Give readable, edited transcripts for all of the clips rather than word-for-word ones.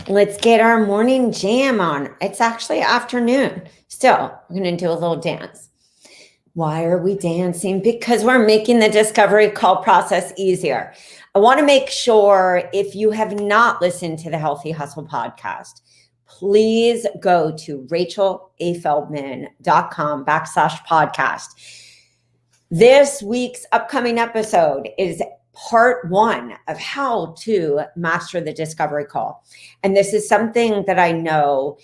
Let's get our morning jam on. It's actually afternoon. Still, we're going to do a little dance. Why are we dancing? Because we're making the discovery call process easier. I want to make sure if you have not listened to the Healthy Hustle podcast, please go to rachelafeldman.com/podcast. This week's upcoming episode is part 1 of how to master the discovery call. And this is something that I know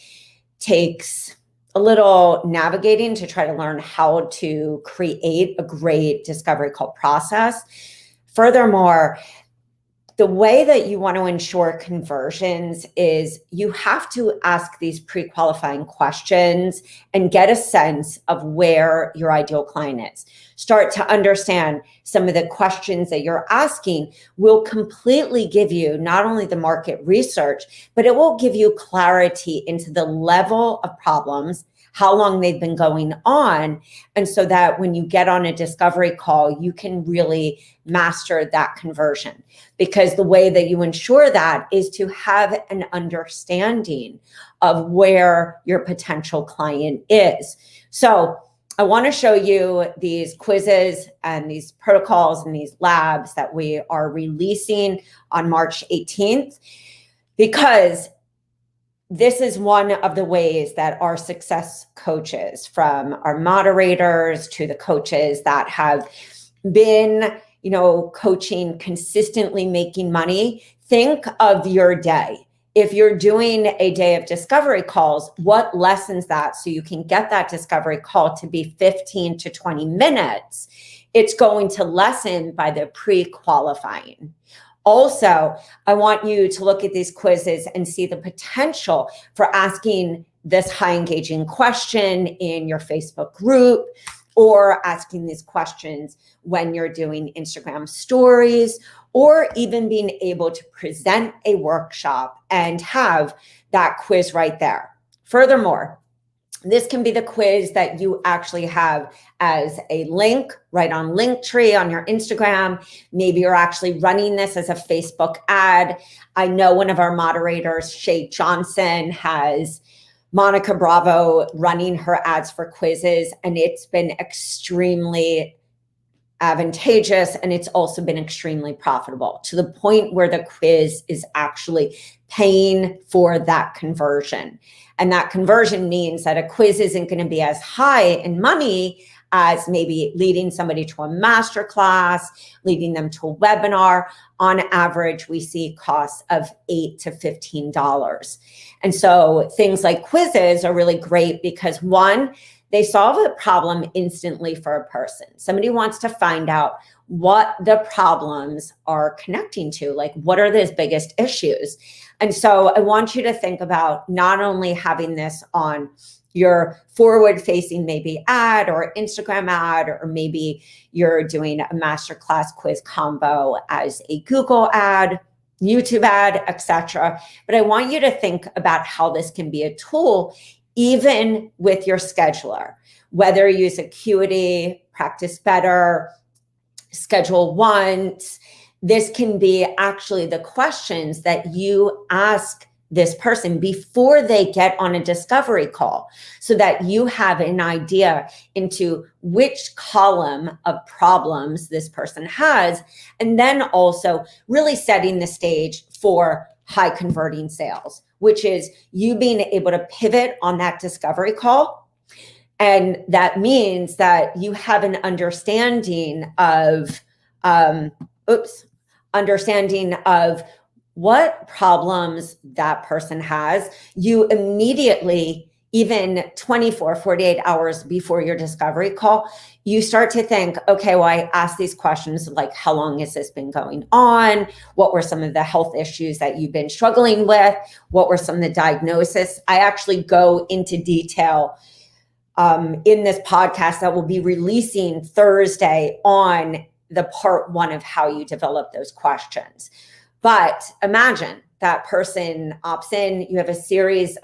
takes a little navigating to try to learn how to create a great discovery call process. Furthermore, the way that you want to ensure conversions is you have to ask these pre-qualifying questions and get a sense of where your ideal client is. Start to understand some of the questions that you're asking will completely give you not only the market research, but it will give you clarity into the level of problems, how long they've been going on. And so that when you get on a discovery call, you can really master that conversion. Because the way that you ensure that is to have an understanding of where your potential client is. So I want to show you these quizzes and these protocols and these labs that we are releasing on March 18th, because this is one of the ways that our success coaches, from our moderators to the coaches that have been, coaching, consistently making money, think of your day. If you're doing a day of discovery calls, what lessens that so you can get that discovery call to be 15 to 20 minutes? It's going to lessen by the pre-qualifying. Also, I want you to look at these quizzes and see the potential for asking this high engaging question in your Facebook group, or asking these questions when you're doing Instagram stories, or even being able to present a workshop and have that quiz right there. Furthermore, this can be the quiz that you actually have as a link right on Linktree on your Instagram. Maybe you're actually running this as a Facebook ad. I know one of our moderators, Shay Johnson, has Monica Bravo running her ads for quizzes, and it's been extremely advantageous, and it's also been extremely profitable, to the point where the quiz is actually paying for that conversion. And that conversion means that a quiz isn't going to be as high in money as maybe leading somebody to a masterclass, leading them to a webinar. On average, we see costs of $8 to $15. And so things like quizzes are really great because, one, they solve a problem instantly for a person. Somebody wants to find out what the problems are connecting to, like what are those biggest issues. And so I want you to think about not only having this on your forward-facing maybe ad or Instagram ad, or maybe you're doing a masterclass quiz combo as a Google ad, YouTube ad, etc. But I want you to think about how this can be a tool even with your scheduler, whether you use Acuity, Practice Better, Schedule Once. This can be actually the questions that you ask this person before they get on a discovery call, so that you have an idea into which column of problems this person has, and then also really setting the stage for high converting sales, which is you being able to pivot on that discovery call. And that means that you have an understanding of, what problems that person has. You immediately, even 24, 48 hours before your discovery call, you start to think, okay, well, I asked these questions like, how long has this been going on? What were some of the health issues that you've been struggling with? What were some of the diagnoses? I actually go into detail in this podcast that will be releasing Thursday on the part 1 of how you develop those questions. But imagine that person opts in, you have a series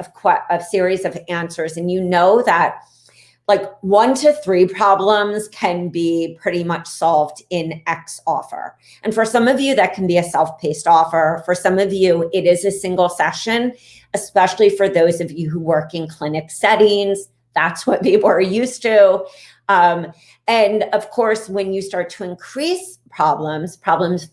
of answers, and you know that like 1 to 3 problems can be pretty much solved in X offer. And for some of you, that can be a self-paced offer. For some of you, it is a single session, especially for those of you who work in clinic settings. That's what people are used to. And of course, when you start to increase problems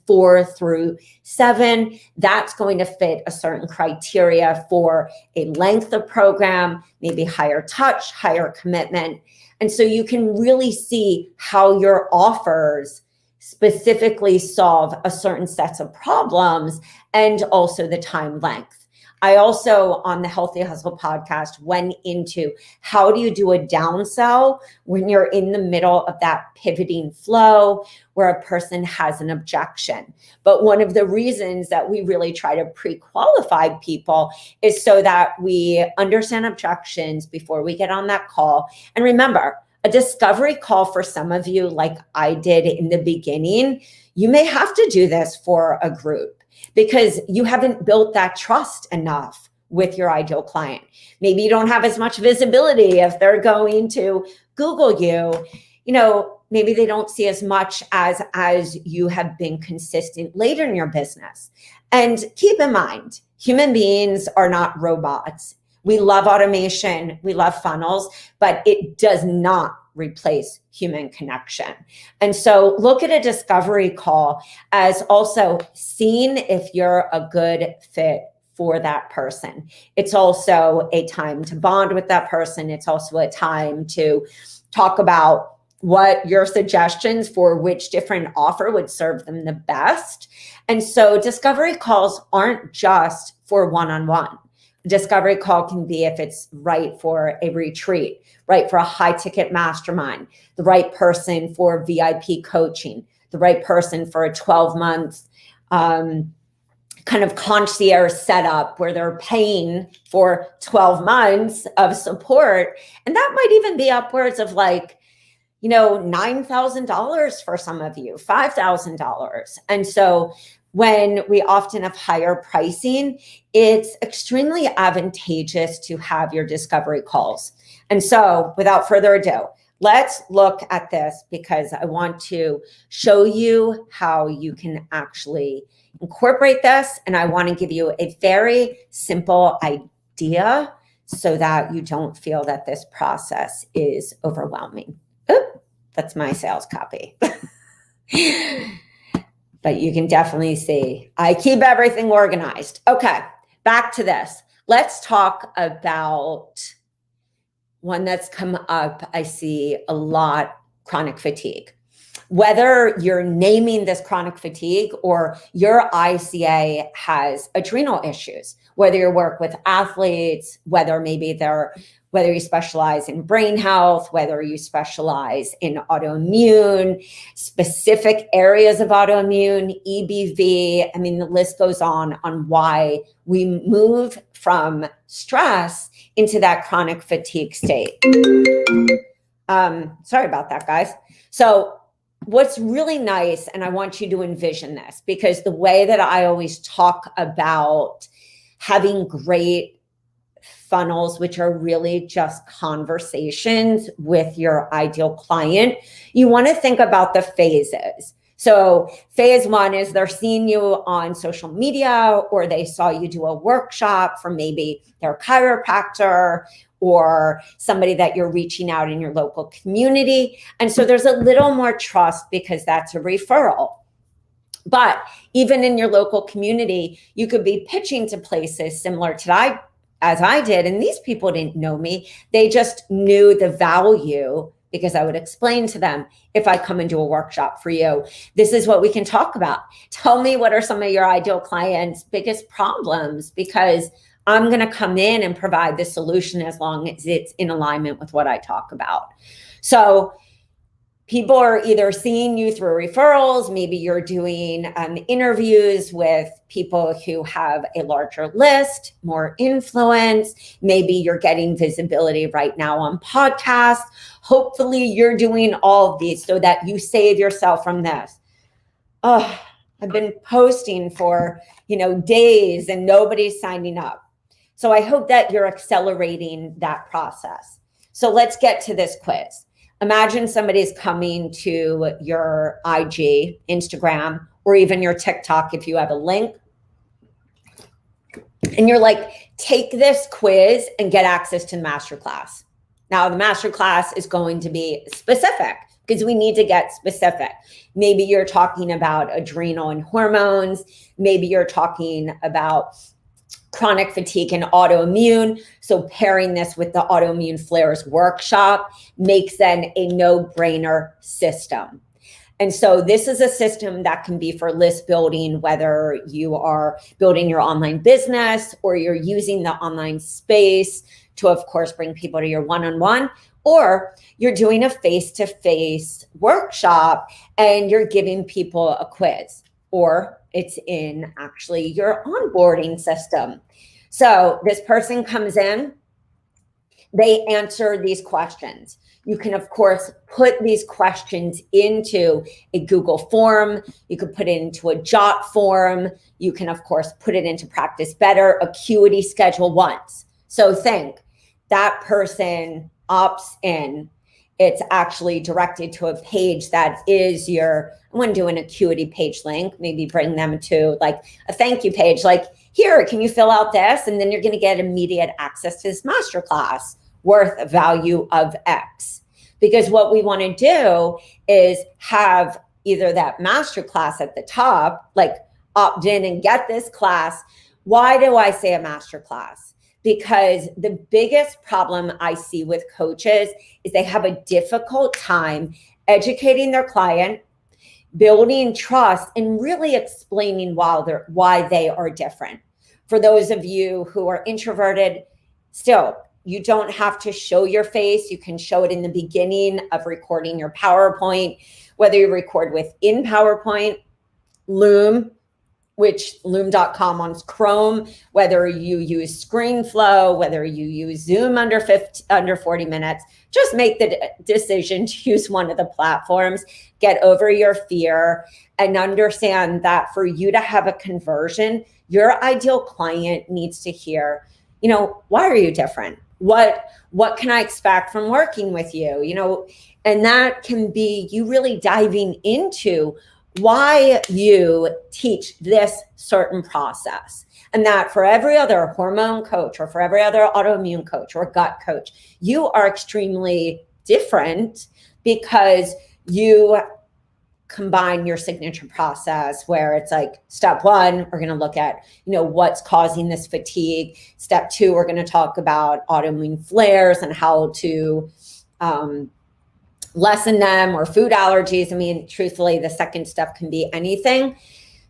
4 through 7, that's going to fit a certain criteria for a length of program, maybe higher touch, higher commitment. And so you can really see how your offers specifically solve a certain set of problems and also the time length. I also, on the Healthy Hustle podcast, went into how do you do a downsell when you're in the middle of that pivoting flow where a person has an objection. But one of the reasons that we really try to pre-qualify people is so that we understand objections before we get on that call. And remember, a discovery call for some of you, like I did in the beginning, you may have to do this for a group, because you haven't built that trust enough with your ideal client. Maybe you don't have as much visibility if they're going to Google you. Maybe they don't see as much as you have been consistent later in your business. And keep in mind, human beings are not robots. We love automation, we love funnels, but it does not replace human connection. And so look at a discovery call as also seeing if you're a good fit for that person. It's also a time to bond with that person. It's also a time to talk about what your suggestions for which different offer would serve them the best. And so discovery calls aren't just for one-on-one. Discovery call can be if it's right for a retreat, right for a high ticket mastermind, the right person for VIP coaching, the right person for a 12-month kind of concierge setup where they're paying for 12 months of support. And that might even be upwards of $9,000 for some of you, $5,000. And so when we often have higher pricing, it's extremely advantageous to have your discovery calls. And so without further ado, let's look at this because I want to show you how you can actually incorporate this. And I want to give you a very simple idea so that you don't feel that this process is overwhelming. Oop, that's my sales copy. But you can definitely see I keep everything organized. Okay, back to this. Let's talk about one that's come up. I see a lot, chronic fatigue. Whether you're naming this chronic fatigue or your ICA has adrenal issues, whether you work with athletes, whether you specialize in brain health, whether you specialize in autoimmune, specific areas of autoimmune, EBV. I mean, the list goes on why we move from stress into that chronic fatigue state. Sorry about that, guys. So what's really nice, and I want you to envision this, because the way that I always talk about having great funnels, which are really just conversations with your ideal client, you want to think about the phases. So phase 1 is they're seeing you on social media, or they saw you do a workshop from maybe their chiropractor or somebody that you're reaching out in your local community. And so there's a little more trust because that's a referral. But even in your local community, you could be pitching to places similar to that, as I did, and these people didn't know me. They just knew the value because I would explain to them, if I come and do a workshop for you, this is what we can talk about. Tell me what are some of your ideal clients' biggest problems, because I'm going to come in and provide the solution as long as it's in alignment with what I talk about. So people are either seeing you through referrals, maybe you're doing interviews with people who have a larger list, more influence. Maybe you're getting visibility right now on podcasts. Hopefully you're doing all of these so that you save yourself from this. Oh, I've been posting for, days and nobody's signing up. So I hope that you're accelerating that process. So let's get to this quiz. Imagine somebody's coming to your IG, Instagram, or even your TikTok if you have a link. And you're like, take this quiz and get access to the masterclass. Now, the masterclass is going to be specific because we need to get specific. Maybe you're talking about adrenal and hormones. Maybe you're talking about chronic fatigue and autoimmune. So pairing this with the autoimmune flares workshop makes then a no-brainer system. And so this is a system that can be for list building, whether you are building your online business or you're using the online space to, of course, bring people to your one-on-one, or you're doing a face-to-face workshop and you're giving people a quiz, or it's in actually your onboarding system. So this person comes in, they answer these questions. You can, of course, put these questions into a Google form. You could put it into a Jot form. You can, of course, put it into Practice Better, Acuity Schedule once. So think, that person opts in. It's actually directed to a page that is your, I want to do an Acuity page link, maybe bring them to like a thank you page, like, here, can you fill out this? And then you're going to get immediate access to this masterclass worth a value of X. Because what we want to do is have either that masterclass at the top, like opt in and get this class. Why do I say a masterclass? Because the biggest problem I see with coaches is they have a difficult time educating their client, building trust, and really explaining why they are different. For those of you who are introverted, still, you don't have to show your face. You can show it in the beginning of recording your PowerPoint, whether you record within PowerPoint, Loom, which loom.com on Chrome, whether you use ScreenFlow, whether you use Zoom under 40 minutes, just make the decision to use one of the platforms, get over your fear, and understand that for you to have a conversion, your ideal client needs to hear, why are you different? What can I expect from working with you? And that can be you really diving into why you teach this certain process. And that for every other hormone coach or for every other autoimmune coach or gut coach, you are extremely different because you combine your signature process where it's like step one, we're going to look at, what's causing this fatigue. Step two, we're going to talk about autoimmune flares and how to lessen them, or food allergies. I mean, truthfully, the second step can be anything,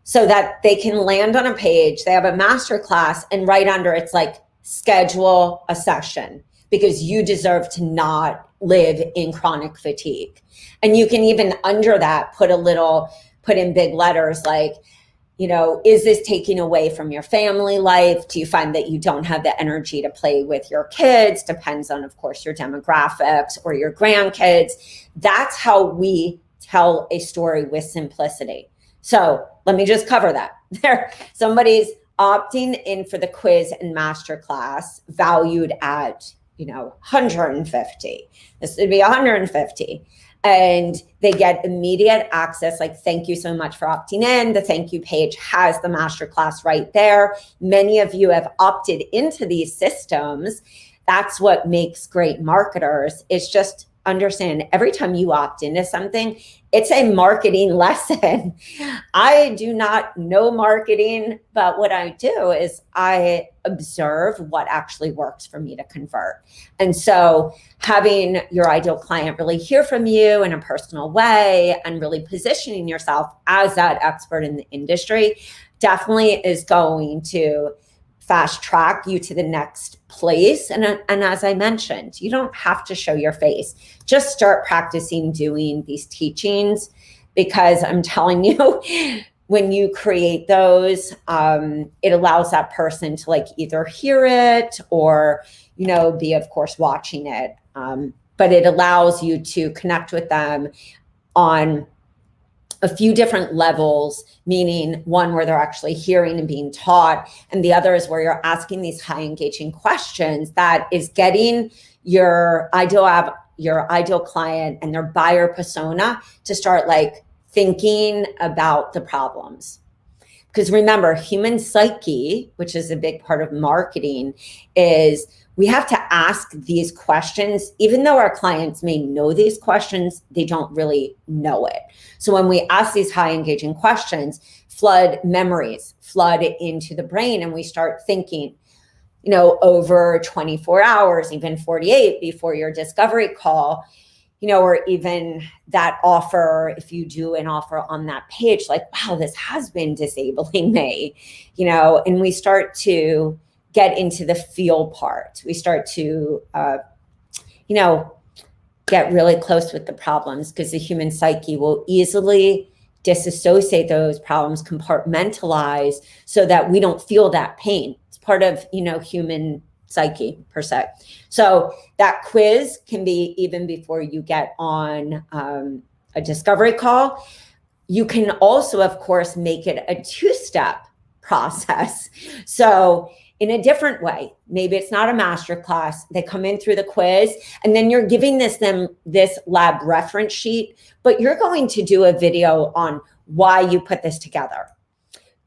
so that they can land on a page. They have a masterclass and right under it's like schedule a session because you deserve to not live in chronic fatigue. And you can even under that put in big letters like, is this taking away from your family life? Do you find that you don't have the energy to play with your kids? Depends on, of course, your demographics or your grandkids. That's how we tell a story with simplicity. So let me just cover that. There, somebody's opting in for the quiz and masterclass valued at, 150. This would be 150. And they get immediate access, like, thank you so much for opting in. The thank you page has the masterclass right there. Many of you have opted into these systems. That's what makes great marketers. It's just understand every time you opt into something, it's a marketing lesson. I do not know marketing, but what I do is I observe what actually works for me to convert. And so having your ideal client really hear from you in a personal way and really positioning yourself as that expert in the industry definitely is going to fast track you to the next place. And as I mentioned, you don't have to show your face. Just start practicing doing these teachings, because I'm telling you, when you create those, it allows that person to like either hear it or, be, of course, watching it. But it allows you to connect with them on a few different levels, meaning one where they're actually hearing and being taught, and the other is where you're asking these high engaging questions that is getting your ideal client and their buyer persona to start like thinking about the problems. Because remember, human psyche, which is a big part of marketing, is we have to ask these questions. Even though our clients may know these questions, they don't really know it. So when we ask these high engaging questions, flood memories, flood into the brain, and we start thinking, over 24 hours, even 48 before your discovery call, or even that offer, if you do an offer on that page, like, wow, this has been disabling me, and we start to get into the feel part. We start to, get really close with the problems, because the human psyche will easily disassociate those problems, compartmentalize, so that we don't feel that pain. It's part of, human psyche per se. So that quiz can be even before you get on a discovery call. You can also, of course, make it a two-step process. So in a different way, maybe it's not a masterclass. They come in through the quiz, and then you're giving them this lab reference sheet, but you're going to do a video on why you put this together.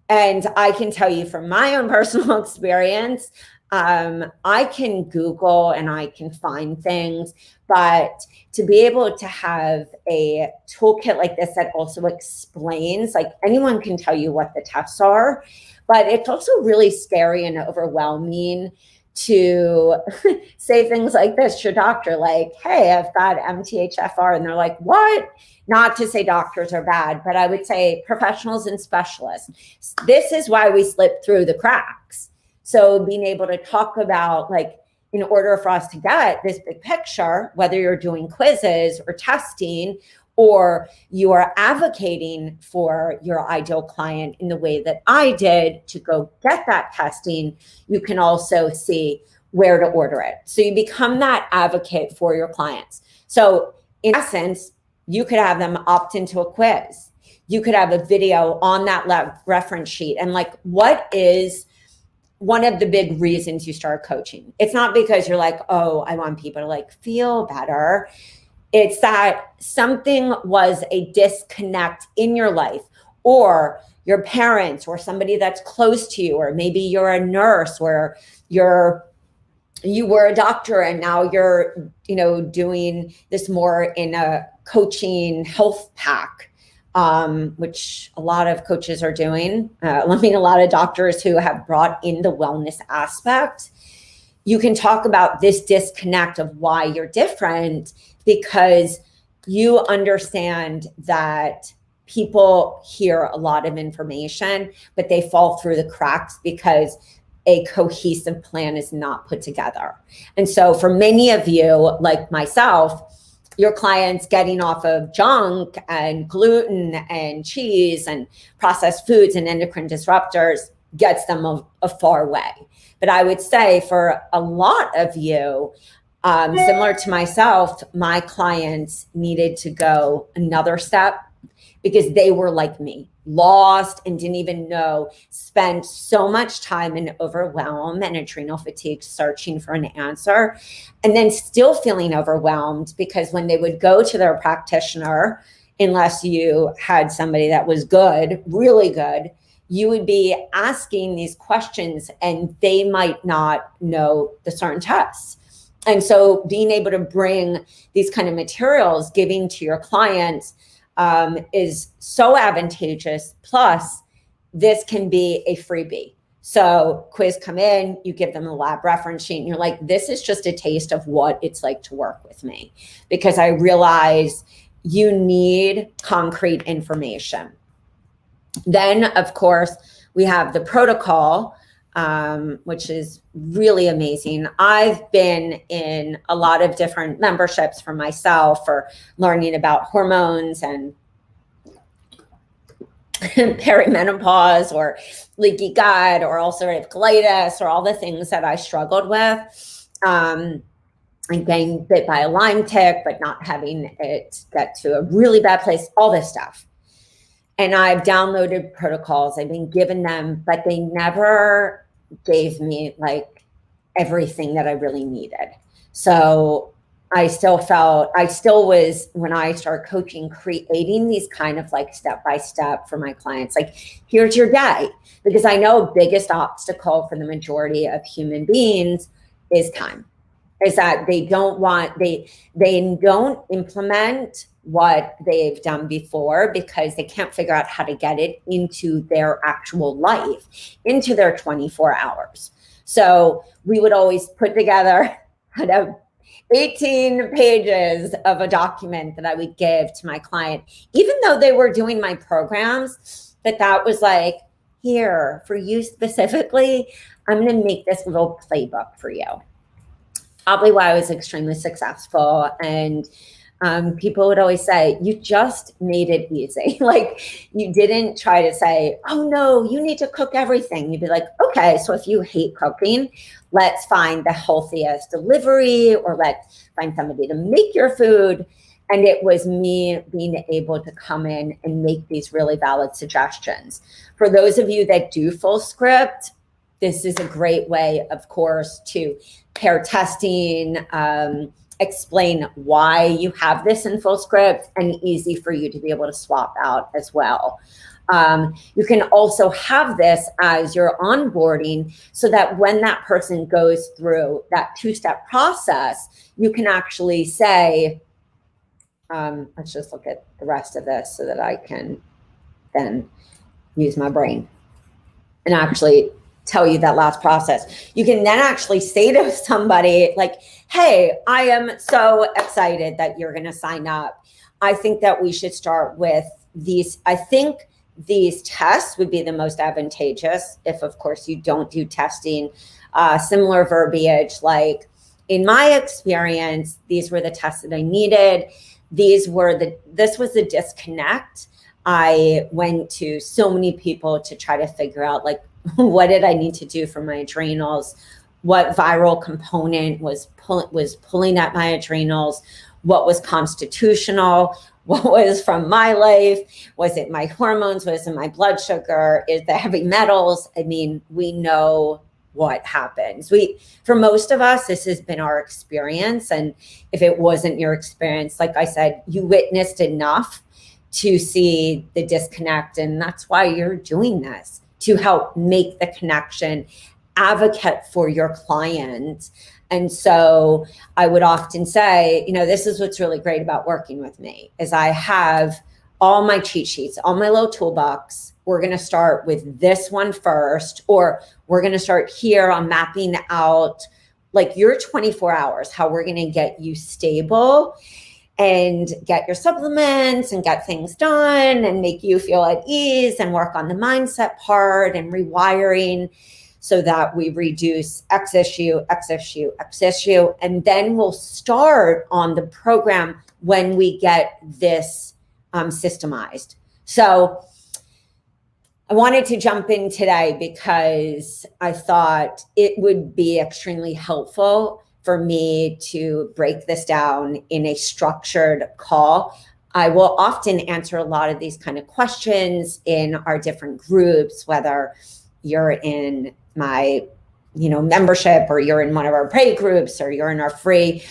And I can tell you from my own personal experience, I can Google and I can find things, but to be able to have a toolkit like this that also explains, like, anyone can tell you what the tests are, but it's also really scary and overwhelming to say things like this to your doctor, like, hey, I've got MTHFR. And they're like, what? Not to say doctors are bad, but I would say professionals and specialists. This is why we slip through the cracks. So being able to talk about, like, in order for us to get this big picture, whether you're doing quizzes or testing, or you are advocating for your ideal client in the way that I did to go get that testing, you can also see where to order it. So you become that advocate for your clients. So in essence, you could have them opt into a quiz. You could have a video on that reference sheet. And like, what is one of the big reasons you start coaching? It's not because you're like, oh, I want people to like feel better. It's that something was a disconnect in your life, or your parents, or somebody that's close to you, or maybe you're a nurse, or you were a doctor and now you're, doing this more in a coaching health pack, which a lot of coaches are doing. A lot of doctors who have brought in the wellness aspect. You can talk about this disconnect of why you're different, because you understand that people hear a lot of information, but they fall through the cracks because a cohesive plan is not put together. And so for many of you, like myself, your clients getting off of junk and gluten and cheese and processed foods and endocrine disruptors gets them a far way. But I would say for a lot of you, similar to myself, my clients needed to go another step, because they were like me, lost and didn't even know, spent so much time in overwhelm and adrenal fatigue searching for an answer, and then still feeling overwhelmed, because when they would go to their practitioner, unless you had somebody that was good, really good, you would be asking these questions and they might not know the certain tests. And so being able to bring these kind of materials, giving to your clients, is so advantageous. Plus, this can be a freebie. So quiz come in, you give them a lab reference sheet, and you're like, this is just a taste of what it's like to work with me, because I realize you need concrete information. Then, of course, we have the protocol, which is really amazing. I've been in a lot of different memberships for myself for learning about hormones and perimenopause, or leaky gut, or ulcerative colitis, or all the things that I struggled with. And getting bit by a Lyme tick, but not having it get to a really bad place, all this stuff. And I've downloaded protocols, I've been given them, but they never gave me like everything that I really needed. So I still was, when I started coaching, creating these kind of like step-by-step for my clients, like, here's your day. Because I know biggest obstacle for the majority of human beings is time. Is that they don't implement what they've done before because they can't figure out how to get it into their actual life, into their 24 hours. So we would always put together 18 pages of a document that I would give to my client, even though they were doing my programs, that was like, here, for you specifically, I'm going to make this little playbook for you. Probably why I was extremely successful. And people would always say, you just made it easy. Like, you didn't try to say, oh no, you need to cook everything. You'd be like, okay, so if you hate cooking, let's find the healthiest delivery, or let's find somebody to make your food. And it was me being able to come in and make these really valid suggestions. For those of you that do full script, this is a great way, of course, to pair testing, explain why you have this in full script, and easy for you to be able to swap out as well. You can also have this as your onboarding, so that when that person goes through that two-step process, you can actually say, let's just look at the rest of this so that I can then use my brain and actually tell you that last process. You can then actually say to somebody like, hey, I am so excited that you're going to sign up. I think that we should start with these. I think these tests would be the most advantageous if, of course, you don't do testing. Similar verbiage, like, in my experience, these were the tests that I needed. This was the disconnect. I went to so many people to try to figure out, like, what did I need to do for my adrenals? What viral component was pulling at my adrenals? What was constitutional? What was from my life? Was it my hormones? Was it my blood sugar? Is the heavy metals? I mean, we know what happens. For most of us, this has been our experience. And if it wasn't your experience, like I said, you witnessed enough to see the disconnect. And that's why you're doing this, to help make the connection, advocate for your client. And so I would often say, this is what's really great about working with me, is I have all my cheat sheets, all my little toolbox. We're going to start with this one first, or we're going to start here on mapping out like your 24 hours, how we're going to get you stable and get your supplements and get things done and make you feel at ease and work on the mindset part and rewiring, so that we reduce X issue. And then we'll start on the program when we get this systemized. So I wanted to jump in today because I thought it would be extremely helpful for me to break this down in a structured call. I will often answer a lot of these kind of questions in our different groups, whether you're in my, membership, or you're in one of our paid groups, or you're in our free.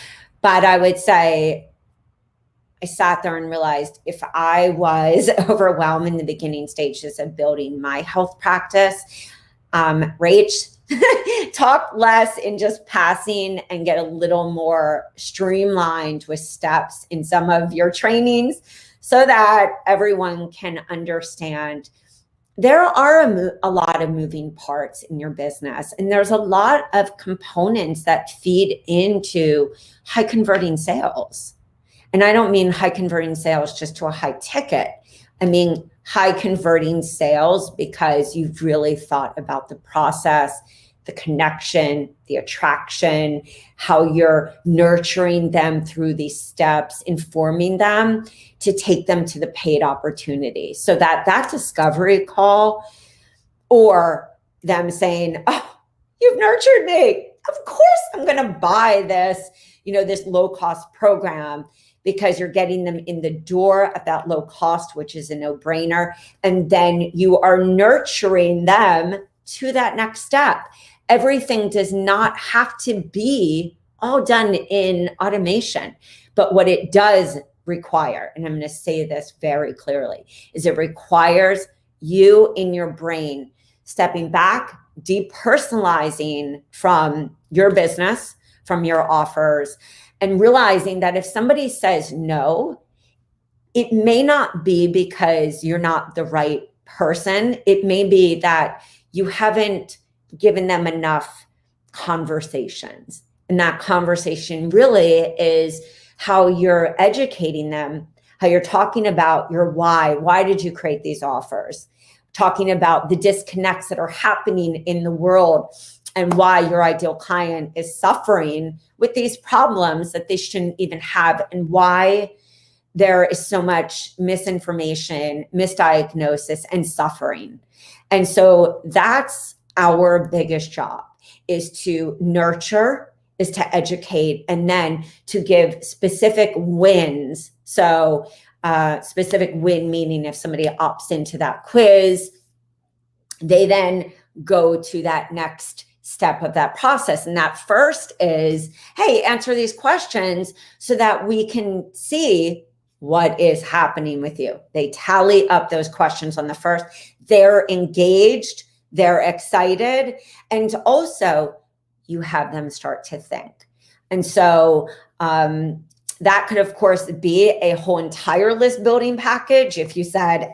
But I would say, I sat there and realized, if I was overwhelmed in the beginning stages of building my health practice, Rach, talk less in just passing and get a little more streamlined with steps in some of your trainings, so that everyone can understand. There are a lot of moving parts in your business, and there's a lot of components that feed into high converting sales. And I don't mean high converting sales just to a high ticket. I mean high converting sales because you've really thought about the process, the connection, the attraction, how you're nurturing them through these steps, informing them to take them to the paid opportunity. So that discovery call, or them saying, oh, you've nurtured me. Of course I'm going to buy this, this low cost program, because you're getting them in the door at that low cost, which is a no-brainer. And then you are nurturing them to that next step. Everything does not have to be all done in automation. But what it does require, and I'm going to say this very clearly, is it requires you in your brain stepping back, depersonalizing from your business, from your offers, and realizing that if somebody says no, it may not be because you're not the right person. It may be that you haven't given them enough conversations. And that conversation really is how you're educating them, how you're talking about your why. Why did you create these offers? Talking about the disconnects that are happening in the world and why your ideal client is suffering with these problems that they shouldn't even have, and why there is so much misinformation, misdiagnosis, and suffering. And so that's our biggest job, is to nurture, is to educate, and then to give specific wins. So specific win meaning if somebody opts into that quiz, they then go to that next step of that process. And that first is, hey, answer these questions so that we can see what is happening with you. They tally up those questions on the first. They're engaged, they're excited, and also you have them start to think. And so that could, of course, be a whole entire list building package. If you said,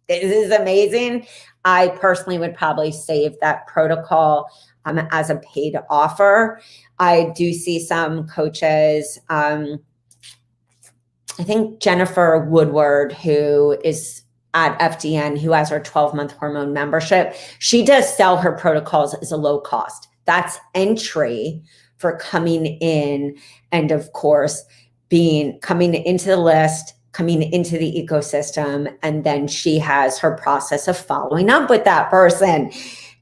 this is amazing, I personally would probably save that protocol as a paid offer. I do see some coaches, I think Jennifer Woodward, who is at FDN, who has her 12-month hormone membership, she does sell her protocols as a low cost. That's entry for coming in, and of course, coming into the list, coming into the ecosystem, and then she has her process of following up with that person,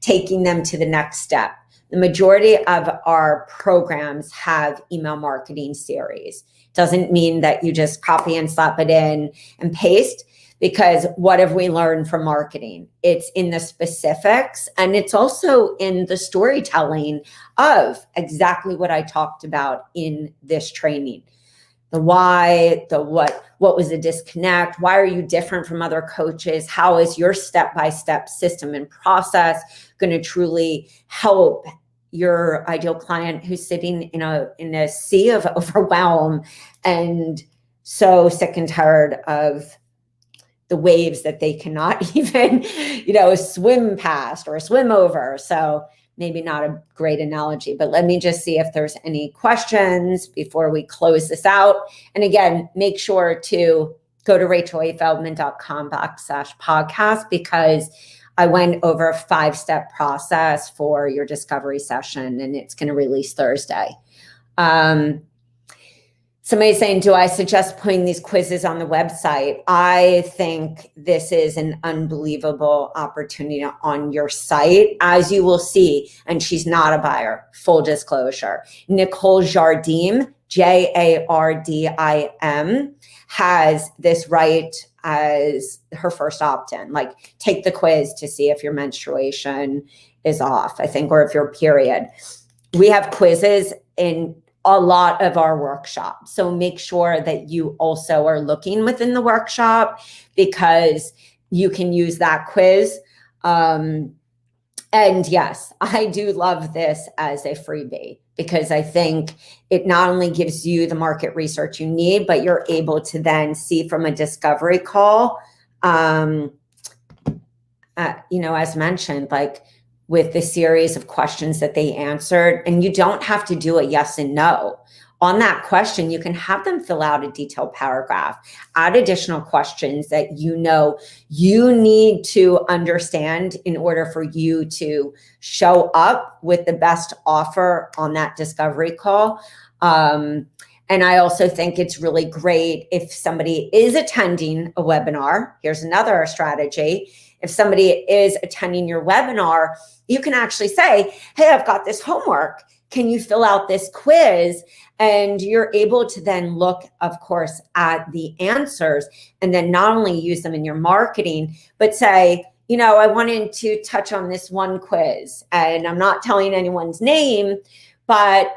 taking them to the next step. The majority of our programs have email marketing series. Doesn't mean that you just copy and slap it in and paste, because what have we learned from marketing? It's in the specifics, and it's also in the storytelling of exactly what I talked about in this training. The why, the what was the disconnect? Why are you different from other coaches? How is your step-by-step system and process going to truly help your ideal client who's sitting in a sea of overwhelm and so sick and tired of the waves that they cannot even, swim past or swim over? So maybe not a great analogy, but let me just see if there's any questions before we close this out. And again, make sure to go to rachelafeldman.com/podcast, because I went over a 5-step process for your discovery session, and it's going to release Thursday. Somebody's saying, do I suggest putting these quizzes on the website? I think this is an unbelievable opportunity on your site, as you will see. And she's not a buyer, full disclosure. Nicole Jardim, Jardim, has this right as her first opt-in, like take the quiz to see if your menstruation is off, I think, or if your period. We have quizzes in a lot of our workshops. So make sure that you also are looking within the workshop, because you can use that quiz. And yes, I do love this as a freebie, because I think it not only gives you the market research you need, but you're able to then see from a discovery call, as mentioned, like with the series of questions that they answered, and you don't have to do a yes and no. On that question, you can have them fill out a detailed paragraph, add additional questions that you need to understand in order for you to show up with the best offer on that discovery call. And I also think it's really great if somebody is attending a webinar. Here's another strategy. If somebody is attending your webinar, you can actually say, hey, I've got this homework. Can you fill out this quiz? And you're able to then look, of course, at the answers, and then not only use them in your marketing, but say, I wanted to touch on this one quiz, and I'm not telling anyone's name, but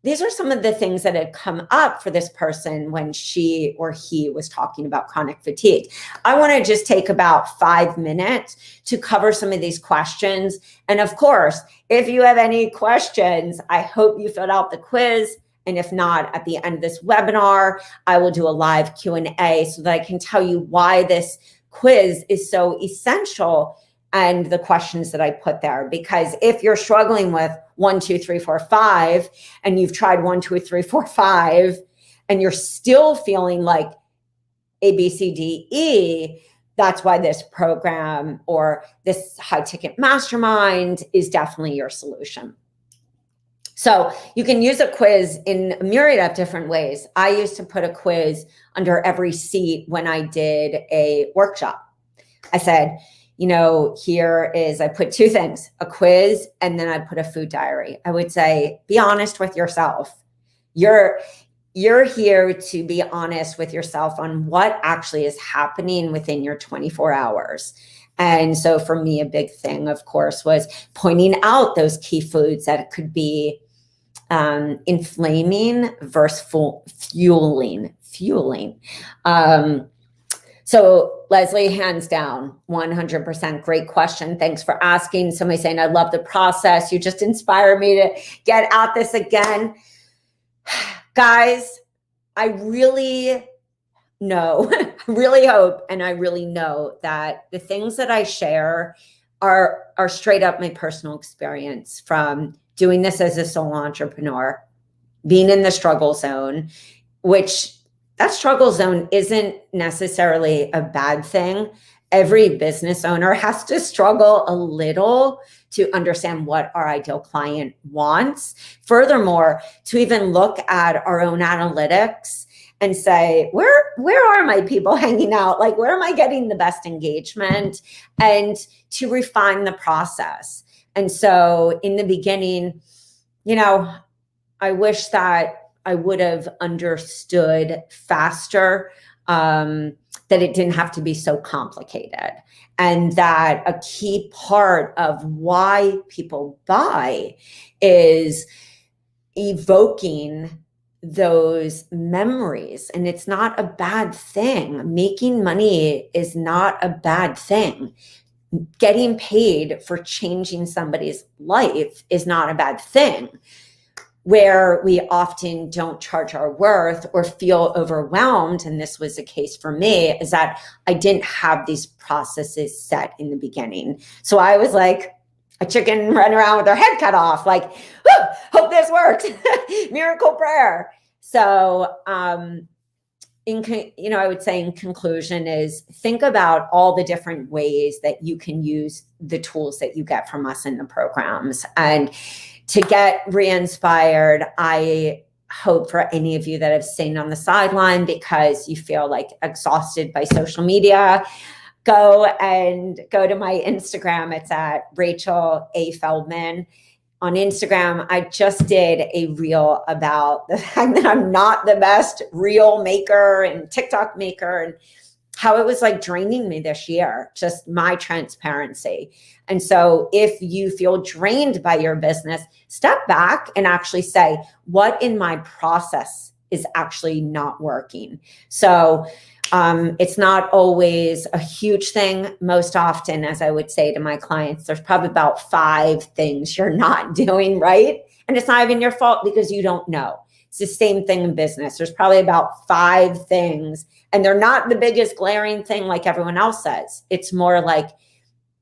these are some of the things that had come up for this person when she or he was talking about chronic fatigue. I want to just take about 5 minutes to cover some of these questions. And of course, if you have any questions, I hope you filled out the quiz. And if not, at the end of this webinar, I will do a live Q&A so that I can tell you why this quiz is so essential and the questions that I put there. Because if you're struggling with 1, 2, 3, 4, 5, and you've tried 1, 2, 3, 4, 5, and you're still feeling like A, B, C, D, E, that's why this program or this high ticket mastermind is definitely your solution. So you can use a quiz in a myriad of different ways. I used to put a quiz under every seat when I did a workshop. I said, here is, I put 2 things, a quiz, and then I put a food diary. I would say, be honest with yourself. You're here to be honest with yourself on what actually is happening within your 24 hours. And so for me, a big thing, of course, was pointing out those key foods that could be inflaming versus fueling. So Leslie, hands down, 100% great question. Thanks for asking. Somebody saying, I love the process. You just inspire me to get at this again. Guys, I really really hope, and I really know that the things that I share are straight up my personal experience from doing this as a solo entrepreneur, being in the struggle zone, which that struggle zone isn't necessarily a bad thing. Every business owner has to struggle a little to understand what our ideal client wants. Furthermore, to even look at our own analytics and say, where are my people hanging out? Like, where am I getting the best engagement? And to refine the process. And so in the beginning, I wish that I would have understood faster that it didn't have to be so complicated. And that a key part of why people buy is evoking those memories. And it's not a bad thing. Making money is not a bad thing. Getting paid for changing somebody's life is not a bad thing. Where we often don't charge our worth or feel overwhelmed, and this was the case for me, is that I didn't have these processes set in the beginning. So I was like a chicken running around with their head cut off, like, hope this works, miracle prayer. So, I would say in conclusion is think about all the different ways that you can use the tools that you get from us in the programs. And to get re-inspired, I hope for any of you that have stayed on the sideline because you feel like exhausted by social media, go to my Instagram. It's at Rachel A. Feldman. On Instagram, I just did a reel about the fact that I'm not the best reel maker and TikTok maker and how it was like draining me this year, just my transparency. And so if you feel drained by your business, step back and actually say, what in my process is actually not working? So it's not always a huge thing. Most often, as I would say to my clients, there's probably about 5 things you're not doing right. And it's not even your fault because you don't know. It's the same thing in business. There's probably about 5 things, and they're not the biggest glaring thing like everyone else says. It's more like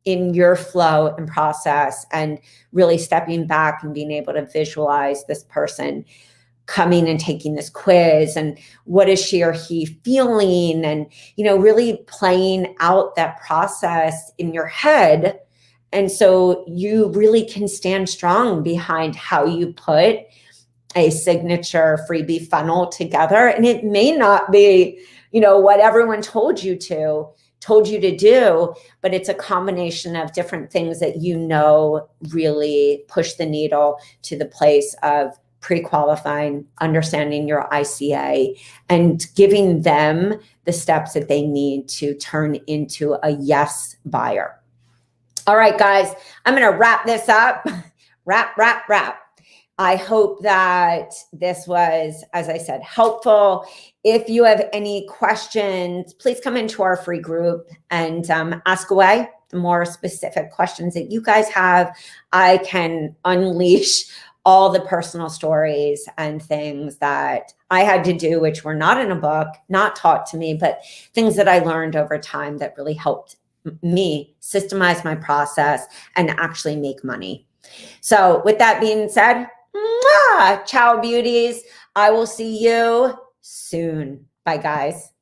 in your flow and process and really stepping back and being able to visualize this person coming and taking this quiz and what is she or he feeling, and really playing out that process in your head. And so you really can stand strong behind how you put a signature freebie funnel together. And it may not be, what everyone told you to do, but it's a combination of different things that really push the needle to the place of pre-qualifying, understanding your ICA, and giving them the steps that they need to turn into a yes buyer. All right, guys, I'm going to wrap this up. Wrap. I hope that this was, as I said, helpful. If you have any questions, please come into our free group and ask away. The more specific questions that you guys have, I can unleash all the personal stories and things that I had to do, which were not in a book, not taught to me, but things that I learned over time that really helped me systemize my process and actually make money. So with that being said, ciao, beauties. I will see you soon. Bye, guys.